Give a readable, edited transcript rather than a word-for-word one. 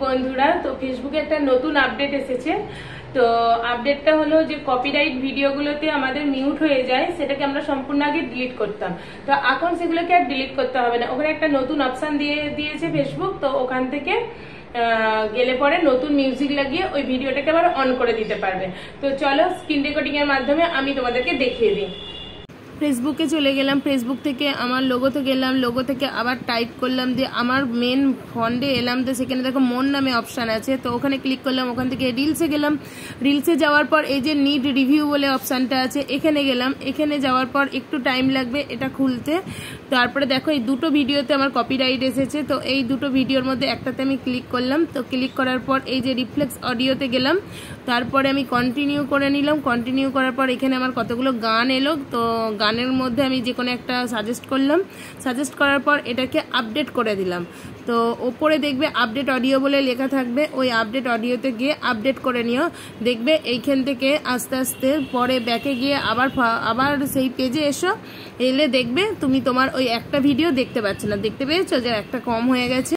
বন্ধুরা, তো ফেসবুকে একটা নতুন আপডেট এসেছে। তো আপডেটটা হলো যে কপিরাইট ভিডিওগুলোতে আমাদের মিউট হয়ে যায়, সেটাকে আমরা সম্পূর্ণ আগে ডিলিট করতাম। তো এখন সেগুলোকে আর ডিলিট করতে হবে না, ওখানে একটা নতুন অপশন দিয়েছে ফেসবুক। তো ওখান থেকে গেলে পরে নতুন মিউজিক লাগিয়ে ওই ভিডিওটাকে আবার অন করে দিতে পারবে। তো চলো স্ক্রিন রেকর্ডিং এর মাধ্যমে আমি তোমাদেরকে দেখিয়ে দিই। ফেসবুকে চলে গেলাম, ফেসবুক থেকে আমার লোগোতে গেলাম, লোগো থেকে আবার টাইপ করলাম, দিয়ে আমার মেন ফন্ডে এলাম। তো সেখানে দেখো মোর নামে অপশান আছে, তো ওখানে ক্লিক করলাম। ওখান থেকে রিলসে গেলাম, রিলসে যাওয়ার পর এই যে নিড রিভিউ বলে অপশানটা আছে, এখানে গেলাম। এখানে যাওয়ার পর একটু টাইম লাগবে এটা খুলতে। তারপরে দেখো এই দুটো ভিডিওতে আমার কপিরাইট এসেছে, তো এই দুটো ভিডিওর মধ্যে একটাতে আমি ক্লিক করলাম। তো ক্লিক করার পর এই যে রিফ্লেক্স অডিওতে গেলাম, তারপরে আমি কন্টিনিউ করে নিলাম। কন্টিনিউ করার পর এখানে আমার কতগুলো গান এলো, তো গানের মধ্যে আমি যে কোনো একটা সাজেস্ট করলাম। সাজেস্ট করার পর এটাকে আপডেট করে দিলাম। তো ওপরে দেখবে আপডেট অডিও বলে লেখা থাকবে, ওই আপডেট অডিওতে গিয়ে আপডেট করে নিও। দেখবে এইখান থেকে আস্তে আস্তে পরে ব্যাকে গিয়ে আবার সেই পেজে এসো, এলে দেখবে তুমি তোমার ওই একটা ভিডিও দেখতে পাচ্ছ না, দেখতে পেয়েছো যে একটা কম হয়ে গেছে।